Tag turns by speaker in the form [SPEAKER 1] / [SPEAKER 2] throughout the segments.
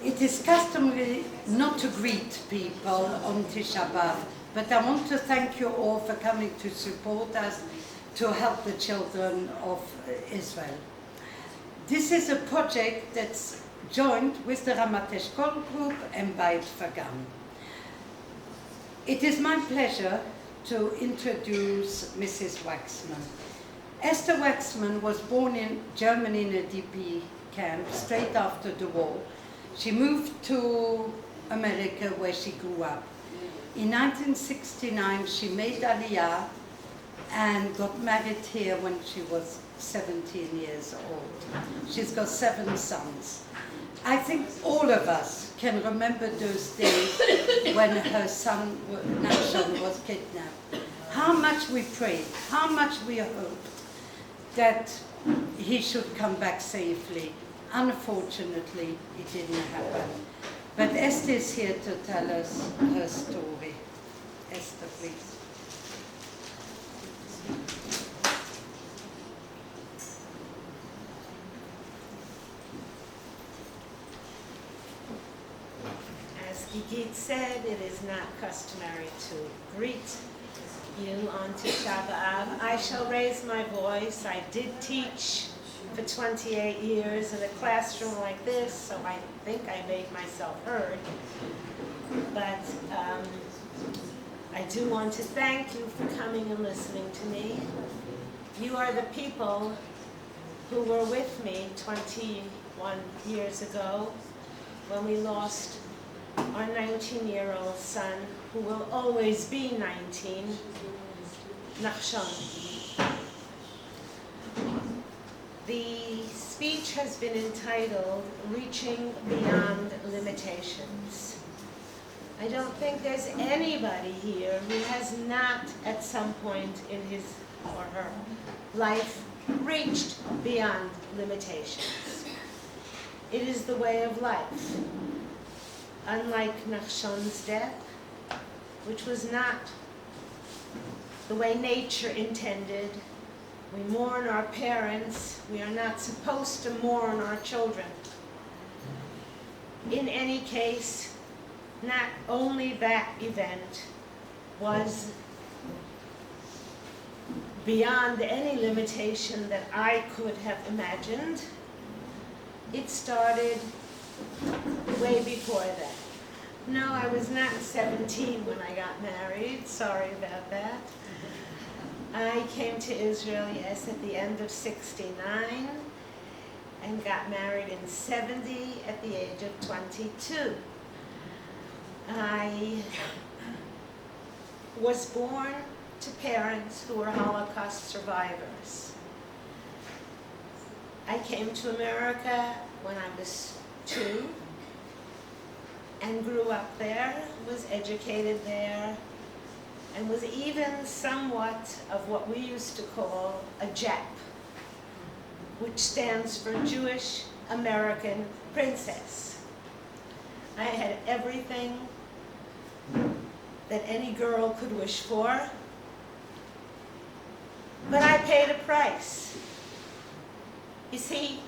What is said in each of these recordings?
[SPEAKER 1] It is customary not to greet people on Tisha B'Av, but I want to thank you all for coming to support us to help the children of Israel. This is a project that's joined with the Ramat Eshkol Group and Beit Vagam. It is my pleasure to introduce Mrs. Wachsman. Esther Wachsman was born in Germany in a DP camp straight after the war. She moved to America where she grew up. In 1969 she made Aliyah and got married here when she was 17 years old. She's got 7 sons. I think all of us can remember those days when her son, Nachshon, was kidnapped. How much we prayed, how much we hoped that he should come back safely. Unfortunately, it didn't happen. But Esther is here to tell us her story. Esther, please.
[SPEAKER 2] As Gigit said, it is not customary to greet you on Tisha B'Av. I shall raise my voice. I did teach for 28 years in a classroom like this, so I think I made myself heard. But I do want to thank you for coming and listening to me. You are the people who were with me 21 years ago when we lost our 19-year-old son, who will always be 19, Nachshon. The speech has been entitled, Reaching Beyond Limitations. I don't think there's anybody here who has not at some point in his or her life reached beyond limitations. It is the way of life. Unlike Nachshon's death, which was not the way nature intended, we mourn our parents. We are not supposed to mourn our children. In any case, not only that event was beyond any limitation that I could have imagined, it started way before that. No, I was not 17 when I got married. Sorry about that. I came to Israel, yes, at the end of 69 and got married in 70 at the age of 22. I was born to parents who were Holocaust survivors. I came to America when I was 2 and grew up there, was educated there, and was even somewhat of what we used to call a JAP, which stands for Jewish American Princess. I had everything that any girl could wish for, but I paid a price. You see,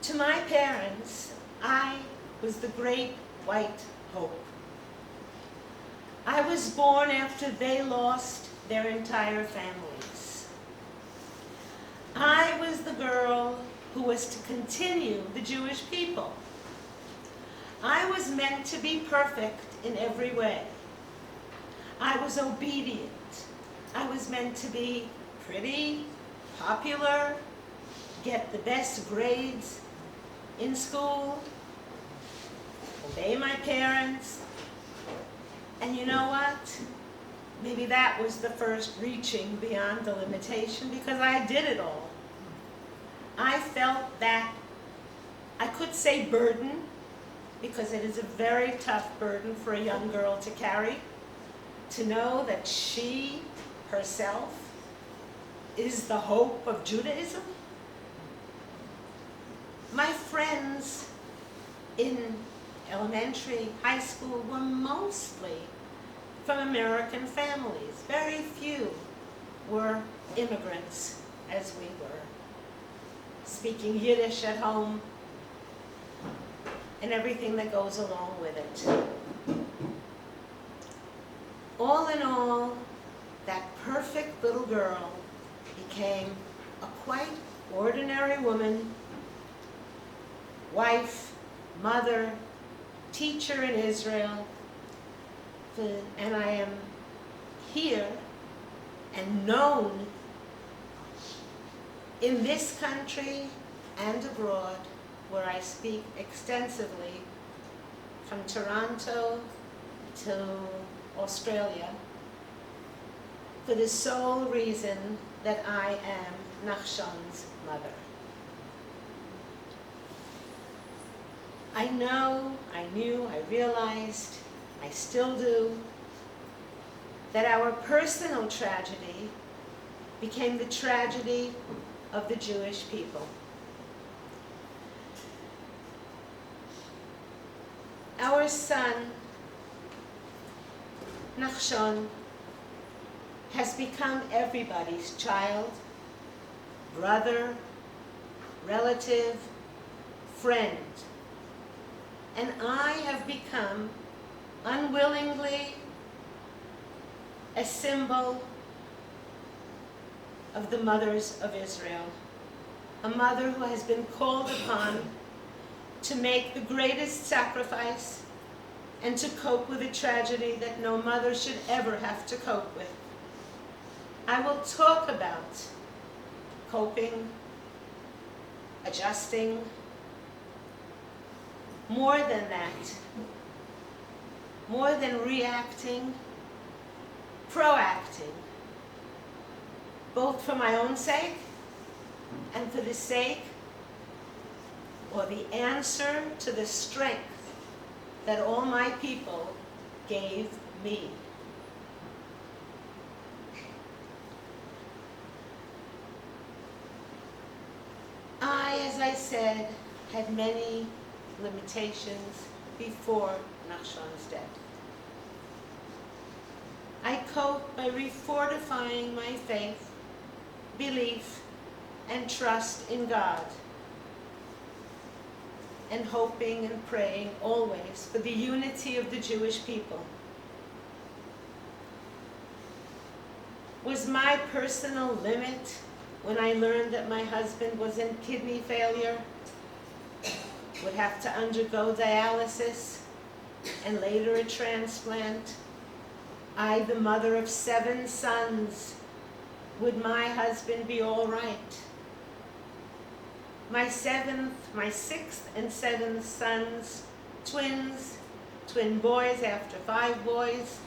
[SPEAKER 2] to my parents, I was the great white hope. I was born after they lost their entire families. I was the girl who was to continue the Jewish people. I was meant to be perfect in every way. I was obedient. I was meant to be pretty, popular, get the best grades in school, obey my parents. And you know what? Maybe that was the first reaching beyond the limitation, because I did it all. I felt that, I could say burden, because it is a very tough burden for a young girl to carry, to know that she herself is the hope of Judaism. My friends in elementary, high school were mostly from American families. Very few were immigrants, as we were, speaking Yiddish at home. and everything that goes along with it. All in all, that perfect little girl became a quite ordinary woman, wife, mother, teacher in Israel, and I am here and known in this country and abroad, where I speak extensively, from Toronto to Australia, for the sole reason that I am Nachshon's mother. I know, I knew, I realized, I still do, that our personal tragedy became the tragedy of the Jewish people. Our son, Nachshon, has become everybody's child, brother, relative, friend. And I have become, unwillingly, a symbol of the mothers of Israel. A mother who has been called upon to make the greatest sacrifice and to cope with a tragedy that no mother should ever have to cope with. I will talk about coping, adjusting. More than that, more than reacting, proacting, both for my own sake and for the sake or the answer to the strength that all my people gave me. I, as I said, had many limitations before Nachshon's death. I cope by refortifying my faith, belief, and trust in God, and hoping and praying always for the unity of the Jewish people. Was my personal limit when I learned that my husband was in kidney failure, would have to undergo dialysis and later a transplant? I, the mother of 7 sons, would my husband be all right? My 6th and 7th sons, twins, twin boys after 5 boys,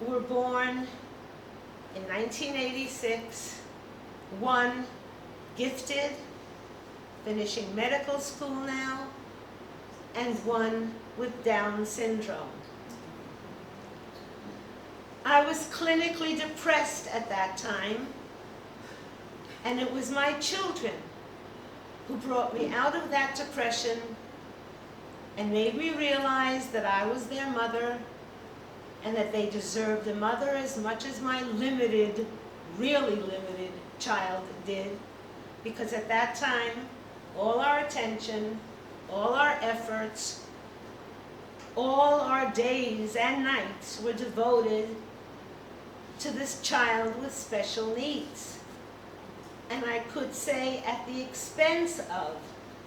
[SPEAKER 2] were born in 1986, one gifted, finishing medical school now, and one with Down syndrome. I was clinically depressed at that time, and it was my children who brought me out of that depression and made me realize that I was their mother and that they deserved a mother as much as my limited, really limited child did, because at that time, all our attention, all our efforts, all our days and nights were devoted to this child with special needs. And I could say at the expense of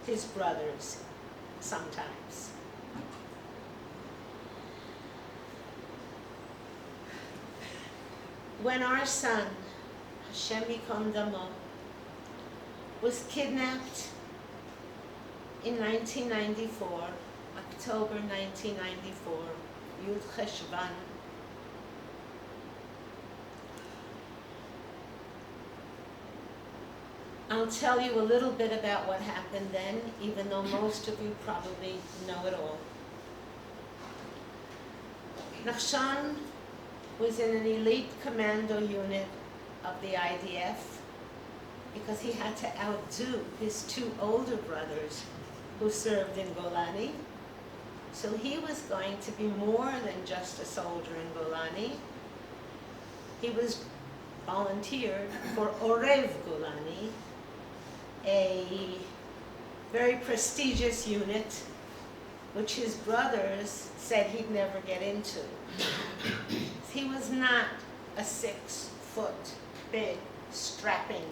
[SPEAKER 2] his brothers sometimes. When our son, Hashem Yikom Damo, was kidnapped in 1994, October 1994, Yud Cheshvan, I'll tell you a little bit about what happened then, even though most of you probably know it all. Nachshon was in an elite commando unit of the IDF because he had to outdo his 2 older brothers who served in Golani. So he was going to be more than just a soldier in Golani. He was volunteered for Orev Golani, a very prestigious unit, which his brothers said he'd never get into. He was not a 6-foot, big, strapping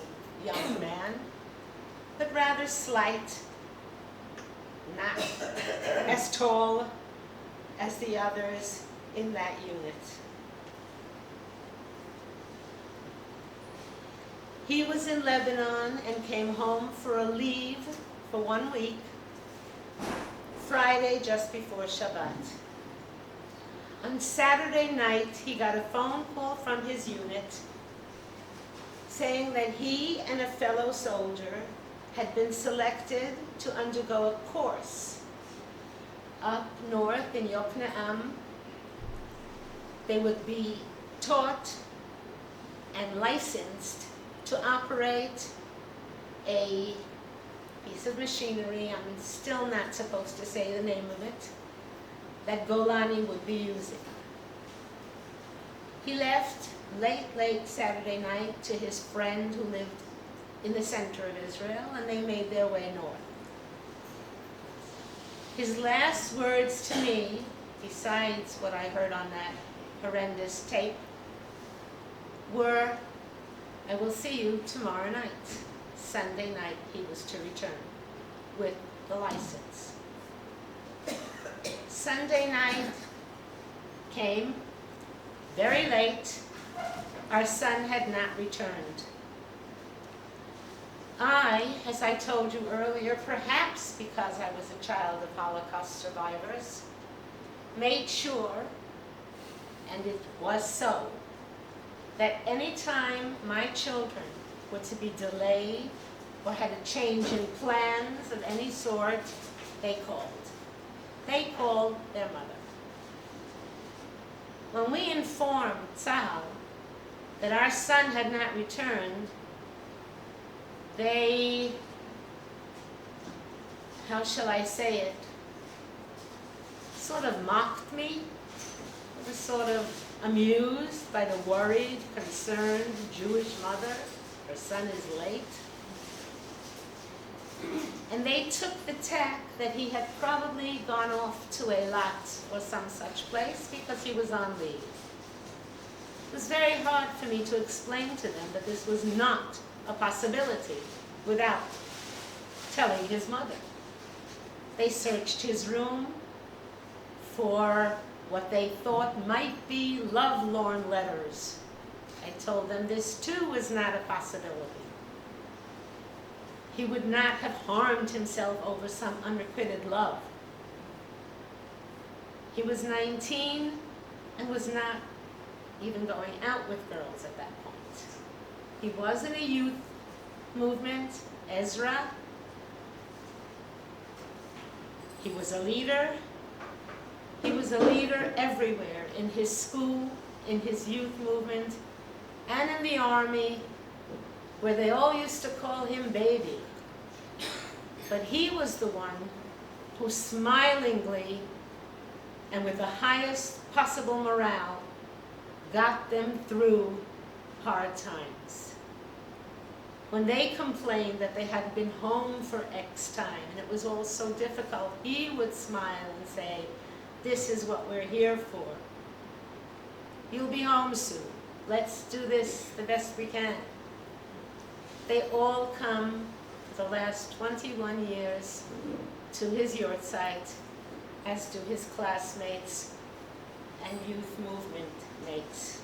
[SPEAKER 2] young man, but rather slight, not as tall as the others in that unit. He was in Lebanon and came home for a leave for 1 week, Friday just before Shabbat. On Saturday night, he got a phone call from his unit saying that he and a fellow soldier had been selected to undergo a course up north in Yokneam. They would be taught and licensed to operate a piece of machinery, I'm still not supposed to say the name of it, that Golani would be using. He left late Saturday night to his friend who lived in the center of Israel, and they made their way north. His last words to me, besides what I heard on that horrendous tape, were, "I will see you tomorrow night." Sunday night he was to return with the license. Sunday night came, very late. Our son had not returned. I, as I told you earlier, perhaps because I was a child of Holocaust survivors, made sure, and it was so, that any time my children were to be delayed or had a change in plans of any sort, they called. They called their mother. When we informed Tzahal that our son had not returned, they, how shall I say it, sort of mocked me. I was sort of amused by the worried, concerned Jewish mother. Her son is late. And they took the tack that he had probably gone off to a lot or some such place because he was on leave. It was very hard for me to explain to them that this was not a possibility without telling his mother. They searched his room for what they thought might be love-lorn letters. I told them this too was not a possibility. He would not have harmed himself over some unrequited love. He was 19 and was not even going out with girls at that point. He was in a youth movement, Ezra. He was a leader. He was a leader everywhere, in his school, in his youth movement, and in the army, where they all used to call him baby. But he was the one who smilingly and with the highest possible morale got them through hard times. When they complained that they hadn't been home for X time and it was all so difficult, he would smile and say, "This is what we're here for. You'll be home soon. Let's do this the best we can." They all come for the last 21 years to his yurtzeit, as do his classmates and youth movement mates.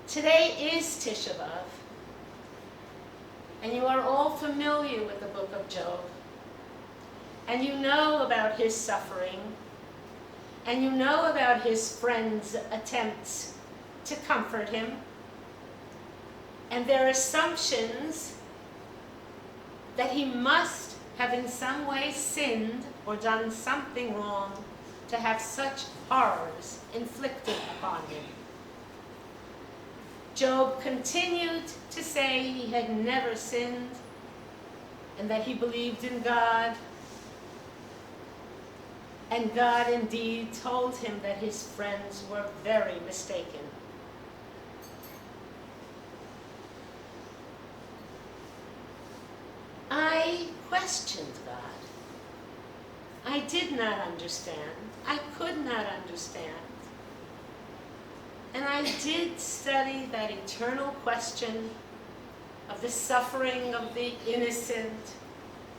[SPEAKER 2] Today is Tisha B'Av, and you are all familiar with the book of Job, and you know about his suffering, and you know about his friends' attempts to comfort him, and their assumptions that he must have in some way sinned or done something wrong to have such horrors inflicted upon him. Job continued to say he had never sinned and that he believed in God, and God indeed told him that his friends were very mistaken. I questioned God. I did not understand. I could not understand. And I did study that eternal question of the suffering of the innocent,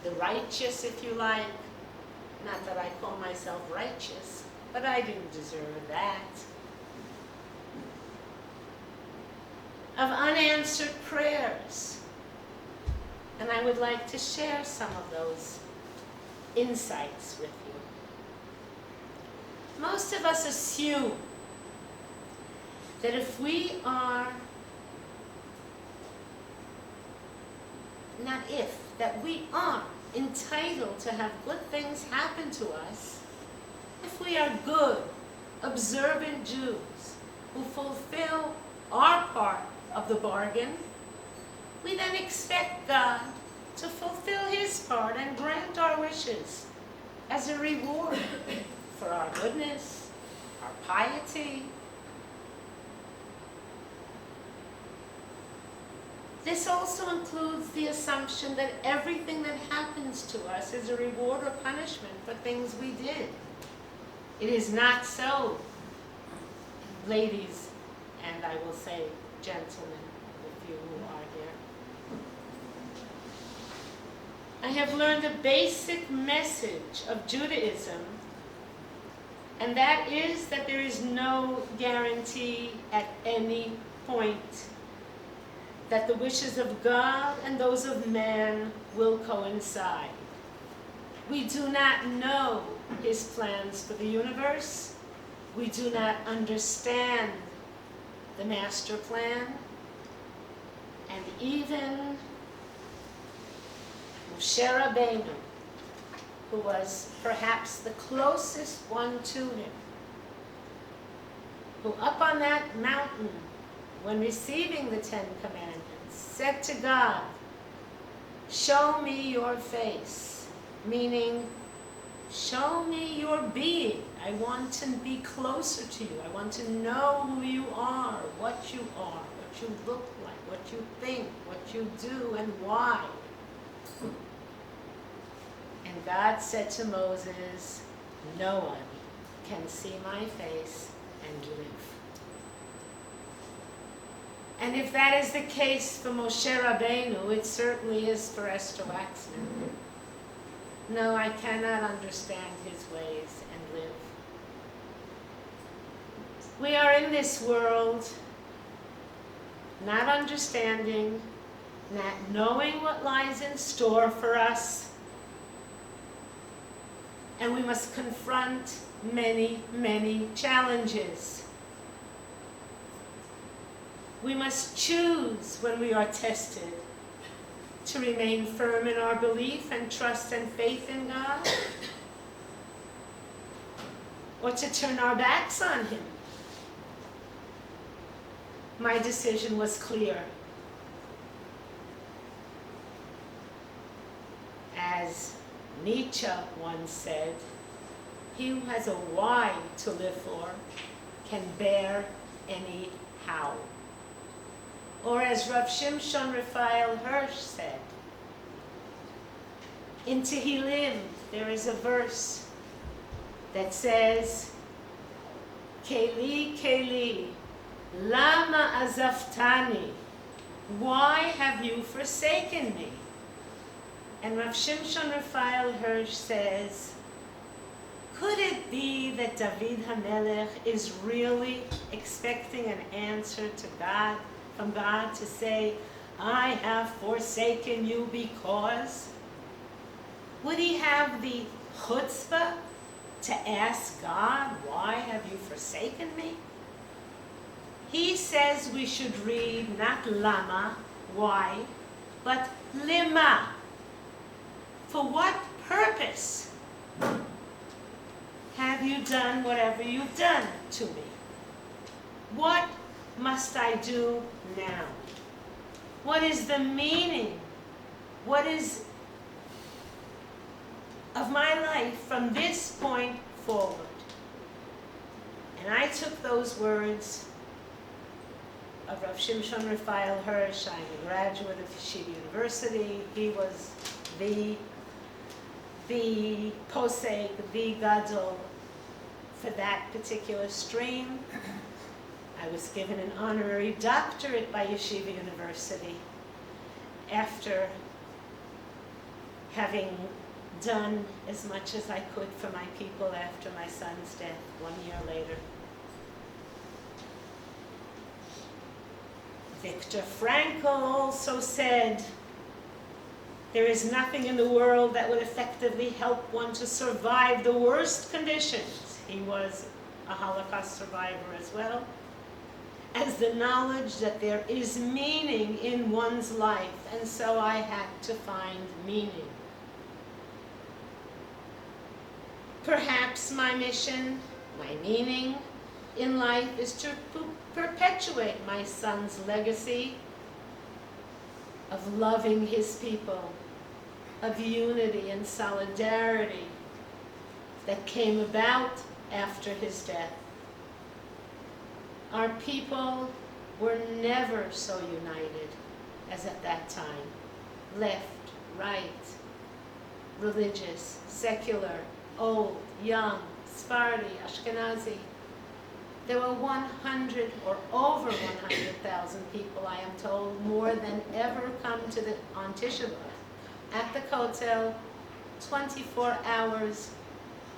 [SPEAKER 2] the righteous, if you like. Not that I call myself righteous, but I didn't deserve that. Of unanswered prayers. And I would like to share some of those insights with you. Most of us assume that if we are, that we are entitled to have good things happen to us, if we are good, observant Jews who fulfill our part of the bargain, we then expect God to fulfill his part and grant our wishes as a reward for our goodness, our piety. This also includes the assumption that everything that happens to us is a reward or punishment for things we did. It is not so, ladies, and I will say gentlemen, the few who are here. I have learned a basic message of Judaism, and that is that there is no guarantee at any point that the wishes of God and those of man will coincide. We do not know his plans for the universe. We do not understand the master plan. And even Moshe Rabbeinu, who was perhaps the closest one to him, who up on that mountain, when receiving the Ten Commandments, said to God, "Show me your face," meaning, show me your being. I want to be closer to you. I want to know who you are, what you look like, what you think, what you do, and why. And God said to Moses, "No one can see my face and live." And if that is the case for Moshe Rabbeinu, it certainly is for Esther Wachsman. No, I cannot understand his ways and live. We are in this world not understanding, not knowing what lies in store for us, and we must confront many, many challenges. We must choose when we are tested to remain firm in our belief and trust and faith in God, or to turn our backs on him. My decision was clear. As Nietzsche once said, "He who has a why to live for can bear any how." Or as Rav Shimshon Raphael Hirsch said, in Tehillim there is a verse that says, "Keli, Keli, lama azaftani? Why have you forsaken me?" And Rav Shimshon Raphael Hirsch says, could it be that David HaMelech is really expecting an answer to God, from God, to say, "I have forsaken you because"? Would he have the chutzpah to ask God, "Why have you forsaken me"? He says we should read not lama, why, but lima. For what purpose have you done whatever you've done to me? What must I do now? What is the meaning? What is of my life from this point forward? And I took those words of Rav Shimshon Raphael Hirsch. I'm a graduate of Yeshiva University. He was the posek, the gadol, for that particular stream. I was given an honorary doctorate by Yeshiva University after having done as much as I could for my people after my son's death 1 year later. Viktor Frankl also said, there is nothing in the world that would effectively help one to survive the worst conditions. He was a Holocaust survivor as well, as the knowledge that there is meaning in one's life, and so I had to find meaning. Perhaps my mission, my meaning in life is to perpetuate my son's legacy of loving his people, of unity and solidarity that came about after his death. Our people were never so united as at that time. Left, right, religious, secular, old, young, Sephardi, Ashkenazi. There were 100 or over 100,000 people, I am told, more than ever come to on Tisha B'Av at the Kotel 24 hours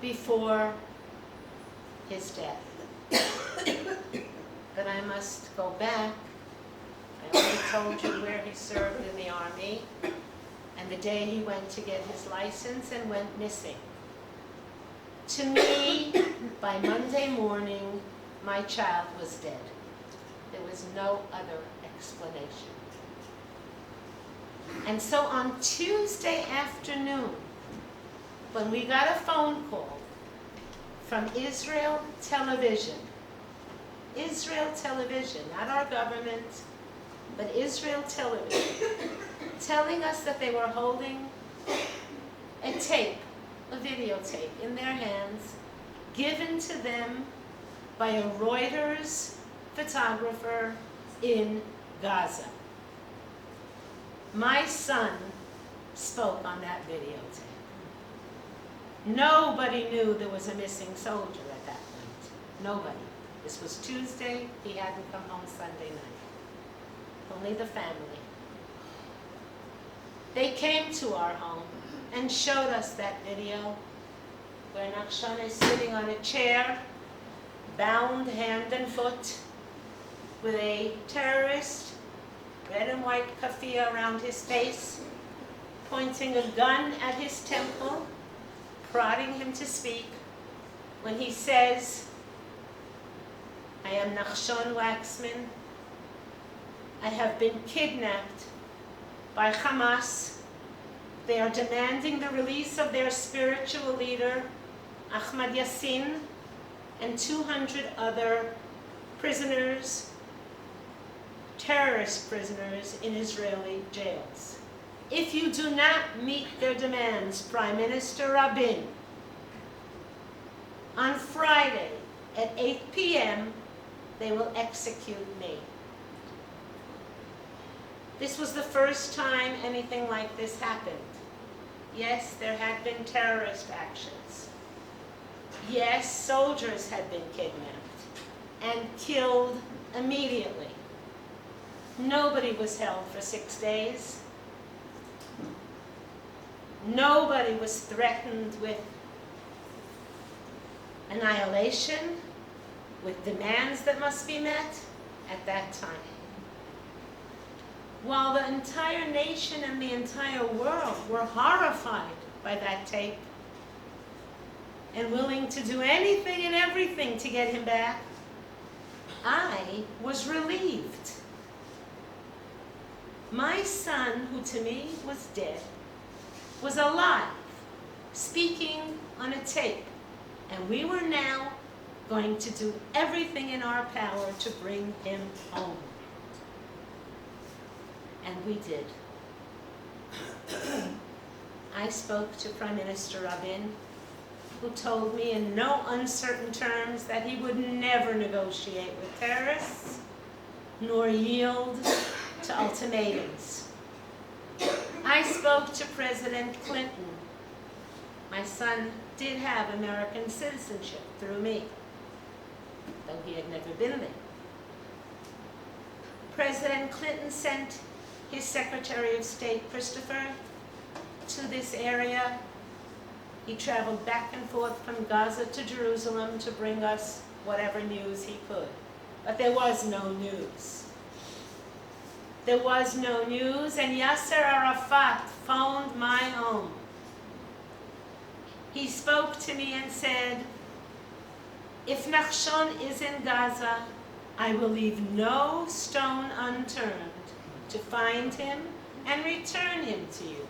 [SPEAKER 2] before his death. But I must go back. I already told you where he served in the army and the day he went to get his license and went missing. To me, by Monday morning, my child was dead. There was no other explanation. And so on Tuesday afternoon, when we got a phone call from Israel Television, not our government, but Israel Television, telling us that they were holding a tape, a videotape in their hands, given to them by a Reuters photographer in Gaza. My son spoke on that videotape. Nobody knew there was a missing soldier at that point. Nobody. This was Tuesday. He hadn't come home Sunday night. Only the family. They came to our home and showed us that video where Nachshon is sitting on a chair, bound hand and foot, with a terrorist, red and white keffiyeh around his face, pointing a gun at his temple, prodding him to speak, when he says, I am Nachshon Wachsman. I have been kidnapped by Hamas. They are demanding the release of their spiritual leader, Ahmad Yassin, and 200 other prisoners, terrorist prisoners in Israeli jails. If you do not meet their demands, Prime Minister Rabin, on Friday at 8 p.m., they will execute me. This was the first time anything like this happened. Yes, there had been terrorist actions. Yes, soldiers had been kidnapped and killed immediately. Nobody was held for 6 days. Nobody was threatened with annihilation, with demands that must be met at that time. While the entire nation and the entire world were horrified by that tape and willing to do anything and everything to get him back, I was relieved. My son, who to me was dead, was alive, speaking on a tape, and we were now going to do everything in our power to bring him home. And we did. I spoke to Prime Minister Rabin, who told me in no uncertain terms that he would never negotiate with terrorists, nor yield to ultimatums. I I spoke to President Clinton. My son did have American citizenship through me, though he had never been there. President Clinton sent his Secretary of State, Christopher, to this area. He traveled back and forth from Gaza to Jerusalem to bring us whatever news he could. But there was no news. There was no news, and Yasser Arafat phoned my home. He spoke to me and said, "If Nachshon is in Gaza, I will leave no stone unturned to find him and return him to you."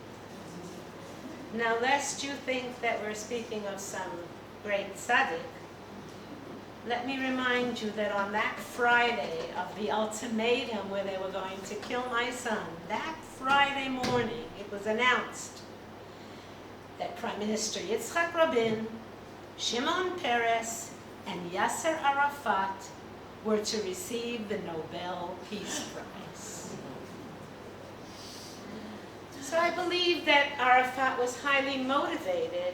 [SPEAKER 2] Now, lest you think that we're speaking of some great tzaddik, let me remind you that on that Friday of the ultimatum where they were going to kill my son, that Friday morning, it was announced that Prime Minister Yitzhak Rabin, Shimon Peres, and Yasser Arafat were to receive the Nobel Peace Prize. So I believe that Arafat was highly motivated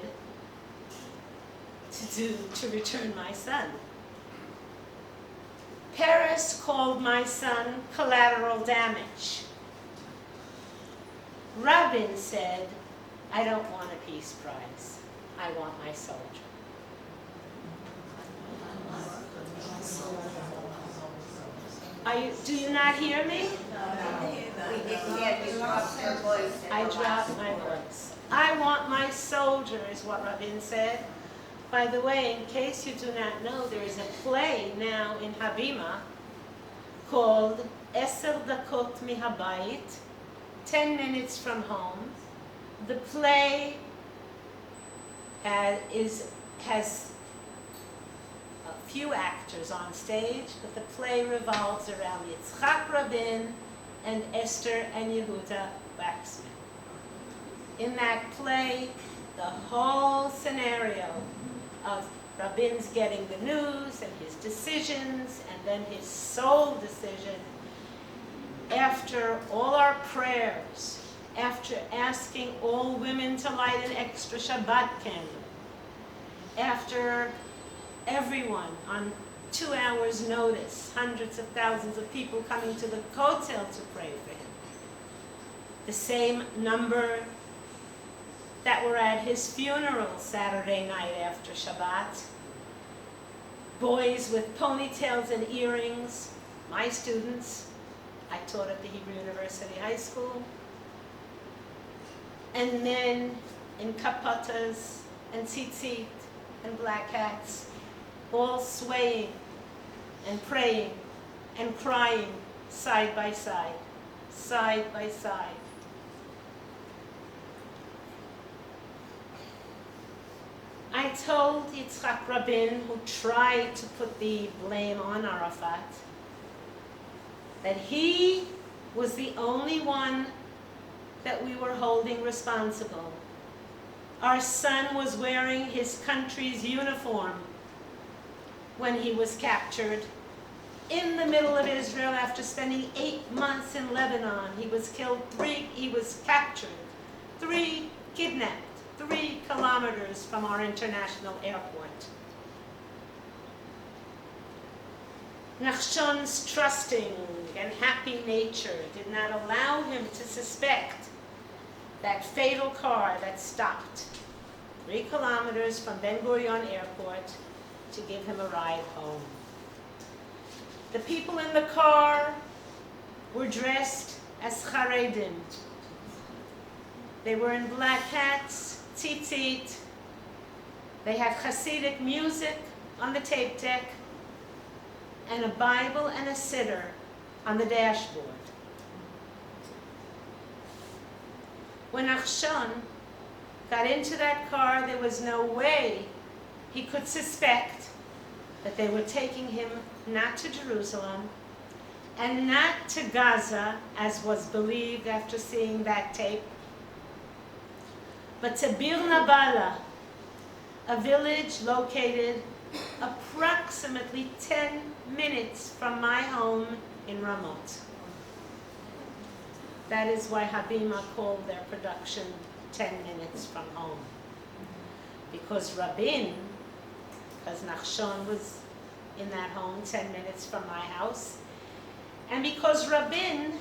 [SPEAKER 2] to return my son. Peres called my son collateral damage. Rabin said, "I don't want a peace prize. I want my soldier." Do you not hear me?
[SPEAKER 3] We didn't hear you drop your voice.
[SPEAKER 2] I dropped my voice. "I want my soldier," is what Rabin said. By the way, in case you do not know, there is a play now in Habima called Esther Dakot Mihabayit, 10 minutes from home. The play has a few actors on stage, but the play revolves around Yitzhak Rabin and Esther and Yehuda Wachsman. In that play, the whole scenario of Rabin's getting the news and his decisions, and then his sole decision, after all our prayers, after asking all women to light an extra Shabbat candle, after everyone on 2 hours' notice, hundreds of thousands of people coming to the Kotel to pray for him, the same number that were at his funeral Saturday night after Shabbat, boys with ponytails and earrings, my students. I taught at the Hebrew University High School. And men in kapatas and tzitzit and black hats, all swaying and praying and crying side by side, side by side. I told Yitzhak Rabin, who tried to put the blame on Arafat, that he was the only one that we were holding responsible. Our son was wearing his country's uniform when he was captured in the middle of Israel after spending 8 months in Lebanon. He was captured, kidnapped, 3 kilometers from our international airport. Nachshon's trusting and happy nature did not allow him to suspect that fatal car that stopped 3 kilometers from Ben Gurion Airport to give him a ride home. The people in the car were dressed as Charedim. They were in black hats, tzitzit. They had Hasidic music on the tape deck, and a Bible and a siddur on the dashboard. When Nachshon got into that car, there was no way he could suspect that they were taking him not to Jerusalem and not to Gaza, as was believed after seeing that tape, but to Bir Nabala, a village located approximately 10 minutes from my home in Ramot. That is why Habima called their production 10 minutes from home. Because Rabin, because Nachshon was in that home 10 minutes from my house, and because Rabin,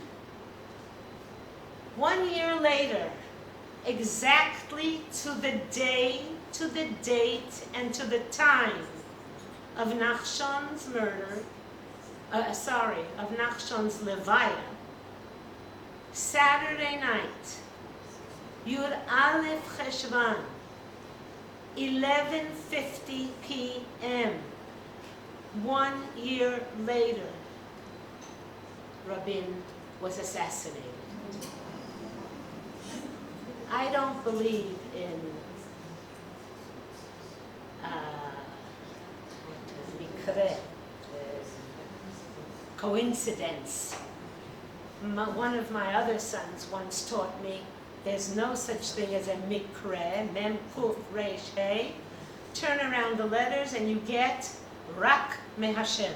[SPEAKER 2] 1 year later, exactly to the day, to the date, and to the time of Nachshon's murder, of Nachshon's Levaya, Saturday night, Yud Aleph Cheshvan, 11:50 p.m., 1 year later, Rabin was assassinated. I don't believe in coincidence. One of my other sons once taught me there's no such thing as a mikre, mem kuf reish hey. Turn around the letters and you get rak mehashem,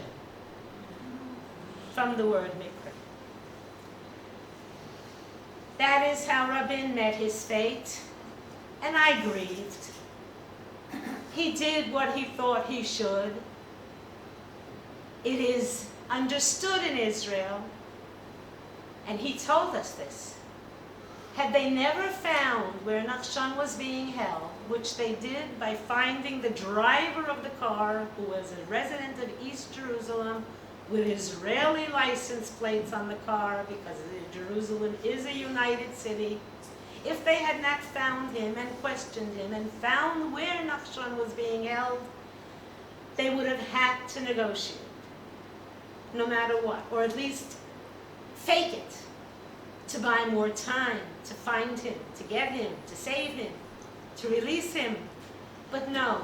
[SPEAKER 2] from the word mikre. That is how Rabin met his fate, and I grieved. He did what he thought he should. It is understood in Israel, and he told us this. Had they never found where Nachshon was being held, which they did by finding the driver of the car, who was a resident of East Jerusalem, with Israeli license plates on the car, because Jerusalem is a united city, if they had not found him and questioned him and found where Nachshon was being held, they would have had to negotiate, no matter what, or at least fake it, to buy more time, to find him, to get him, to save him, to release him. But no,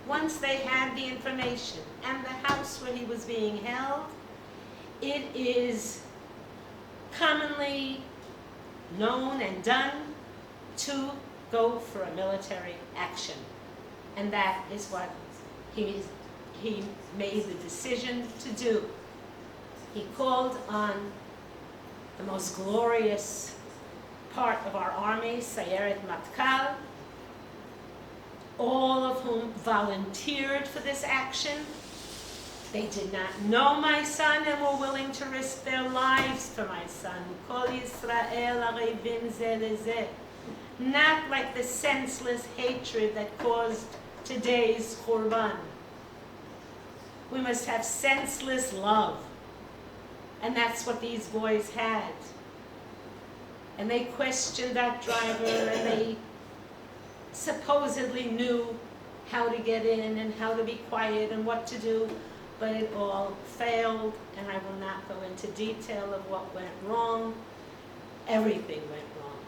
[SPEAKER 2] once they had the information and the house where he was being held, it is commonly known and done to go for a military action. And that is what he made the decision to do. He called on the most glorious part of our army, Sayeret Matkal, all of whom volunteered for this action. They did not know my son and were willing to risk their lives for my son. Kol Yisrael arevim zeh lezeh. Not like the senseless hatred that caused today's Khurban. We must have senseless love. And that's what these boys had. And they questioned that driver, and they supposedly knew how to get in and how to be quiet and what to do, but it all failed, and I will not go into detail of what went wrong. Everything went wrong.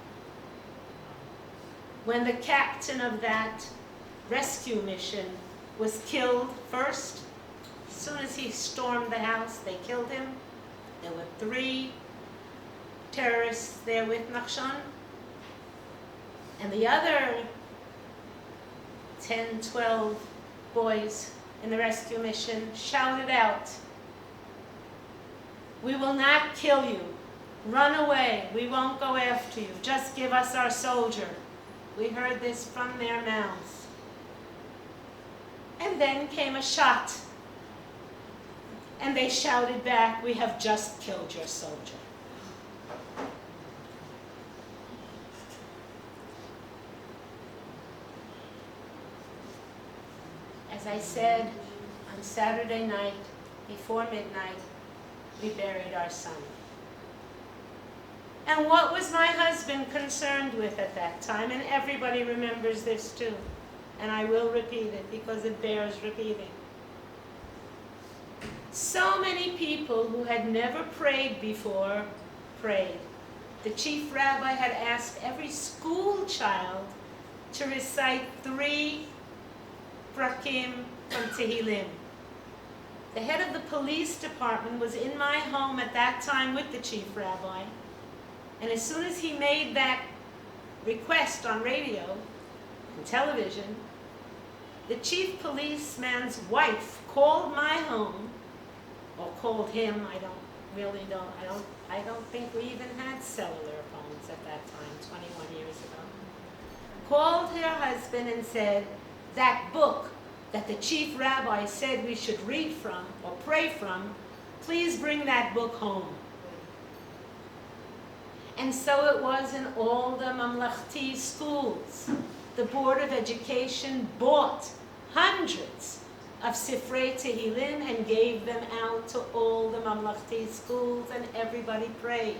[SPEAKER 2] When the captain of that rescue mission was killed first, as soon as he stormed the house, they killed him. There were 3 terrorists there with Nachshon, and the other 10, 12 boys in the rescue mission shouted out, "We will not kill you. Run away. We won't go after you. Just give us our soldier." We heard this from their mouths. And then came a shot. And they shouted back, "We have just killed your soldier." As I said, on Saturday night, before midnight, we buried our son. And what was my husband concerned with at that time? And everybody remembers this too. And I will repeat it because it bears repeating. So many people who had never prayed before prayed. The chief rabbi had asked every school child to recite 3 prakim from Tehillim. The head of the police department was in my home at that time with the chief rabbi. And as soon as he made that request on radio and television, the chief policeman's wife called my home, or called him, I don't think we even had cellular at that time, 21 years ago, called her husband and said, that book that the chief rabbi said we should read from or pray from, please bring that book home. And so it was in all the Mamlachti schools. The Board of Education bought hundreds of Sifrei Tehillim and gave them out to all the Mamlachti schools, and everybody prayed.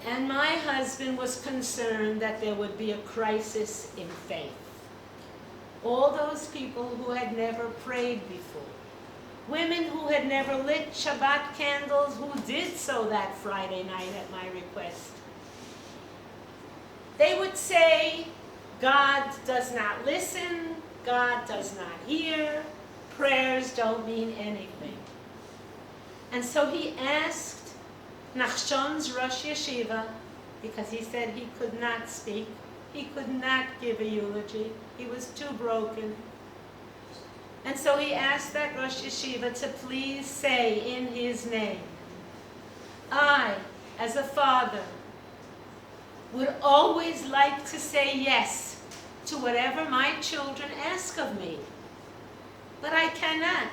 [SPEAKER 2] And my husband was concerned that there would be a crisis in faith. All those people who had never prayed before, women who had never lit Shabbat candles, who did so that Friday night at my request. They would say, God does not listen, God does not hear, prayers don't mean anything. And so he asked Nachshon's Rosh Yeshiva, because he said he could not speak, he could not give a eulogy, he was too broken. And so he asked that Rosh Yeshiva to please say in his name, I, as a father, would always like to say yes to whatever my children ask of me, but I cannot.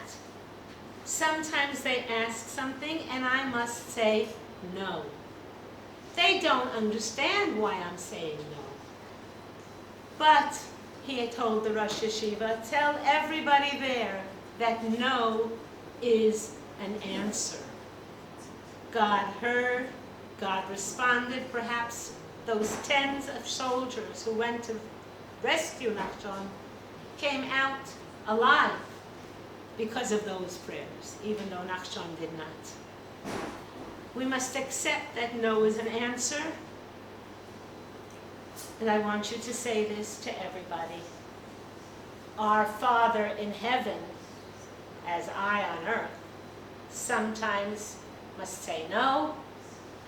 [SPEAKER 2] Sometimes they ask something and I must say no. They don't understand why I'm saying no. But, he had told the Rosh Yeshiva, tell everybody there that no is an answer. God heard, God responded. Perhaps those tens of soldiers who went to rescue Nachshon came out alive because of those prayers, even though Nachshon did not. We must accept that no is an answer. And I want you to say this to everybody. Our Father in heaven, as I on earth, sometimes must say no,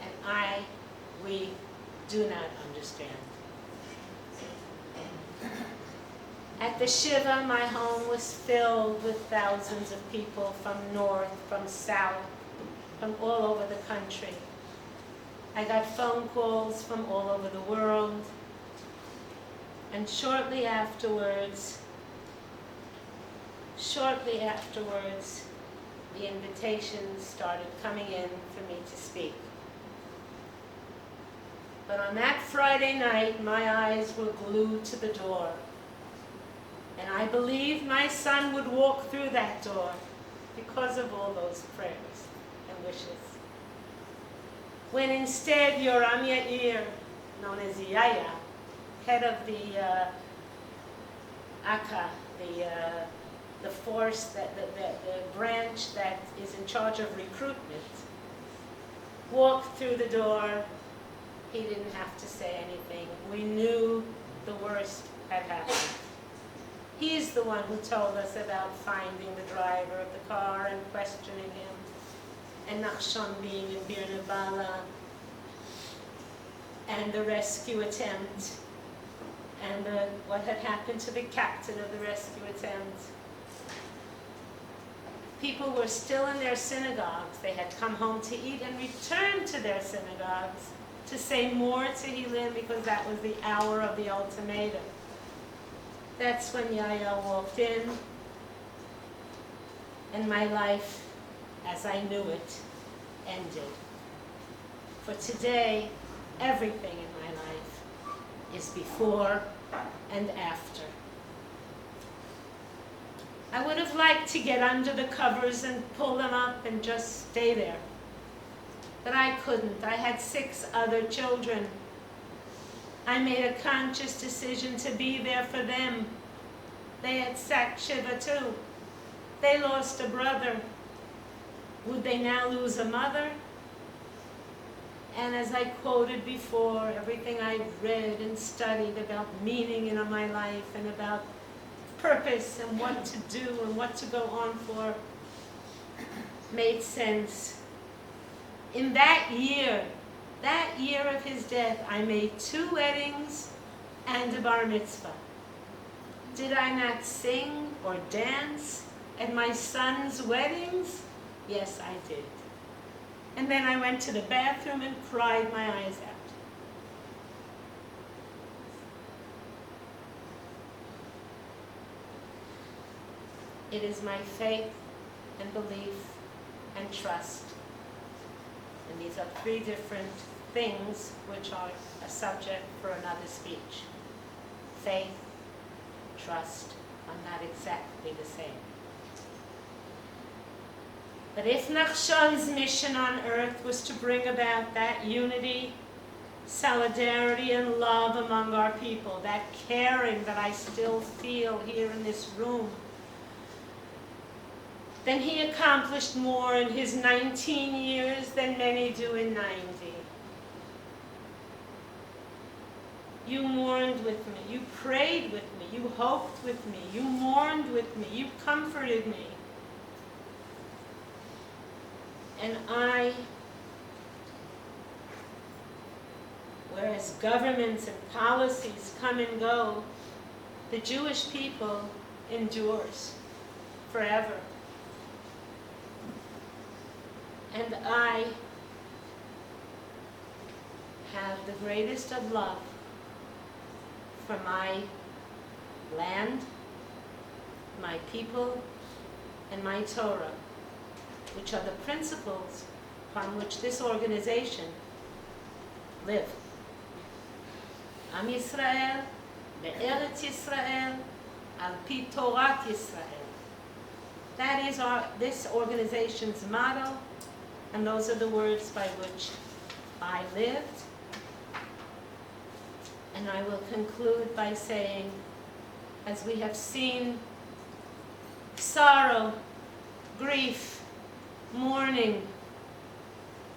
[SPEAKER 2] and we do not understand. At the Shiva, my home was filled with thousands of people from north, from south, from all over the country. I got phone calls from all over the world. And shortly afterwards, the invitations started coming in for me to speak. But on that Friday night, my eyes were glued to the door. And I believed my son would walk through that door because of all those prayers and wishes. When instead, Yoram Yair, known as Yaya, head of the ACA, the force, the branch that is in charge of recruitment, walked through the door. He didn't have to say anything. We knew the worst had happened. He's the one who told us about finding the driver of the car and questioning him, and Nachshon being in Bir Nebala, and the rescue attempt, and what had happened to the captain of the rescue attempt. People were still in their synagogues. They had come home to eat and returned to their synagogues to say more Tehillim because that was the hour of the ultimatum. That's when Yaya walked in, and my life, as I knew it, ended. For today, everything in my life is before and after. I would have liked to get under the covers and pull them up and just stay there. But I couldn't. I had 6 other children. I made a conscious decision to be there for them. They had sat Shiva too. They lost a brother. Would they now lose a mother? And as I quoted before, everything I read and studied about meaning in my life and about purpose and what to do and what to go on for made sense. In that year of his death, I made 2 weddings and a bar mitzvah. Did I not sing or dance at my son's weddings? Yes, I did. And then I went to the bathroom and cried my eyes out. It is my faith and belief and trust. And these are three different things which are a subject for another speech. Faith, trust are not exactly the same. But if Nachshon's mission on earth was to bring about that unity, solidarity, and love among our people, that caring that I still feel here in this room, then he accomplished more in his 19 years than many do in 90. You mourned with me, you prayed with me, you hoped with me, you mourned with me, you comforted me. And whereas governments and policies come and go, the Jewish people endures forever. And I have the greatest of love for my land, my people, and my Torah, which are the principles upon which this organization live. Am Yisrael, Be'eretz Yisrael, Al Pi Torat Yisrael. That is this organization's motto, and those are the words by which I lived. And I will conclude by saying, as we have seen sorrow, grief, mourning,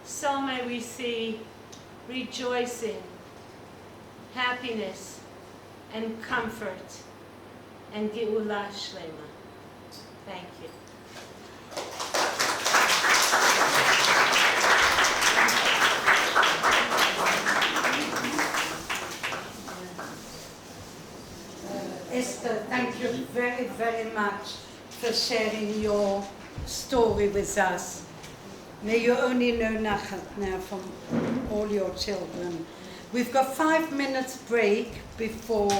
[SPEAKER 2] so may we see rejoicing, happiness, and comfort, and Geulah Shlema. Thank you.
[SPEAKER 1] Esther, thank you very, very much for sharing your story with us. May you only know Nachat now from all your children. We've got 5 minutes break before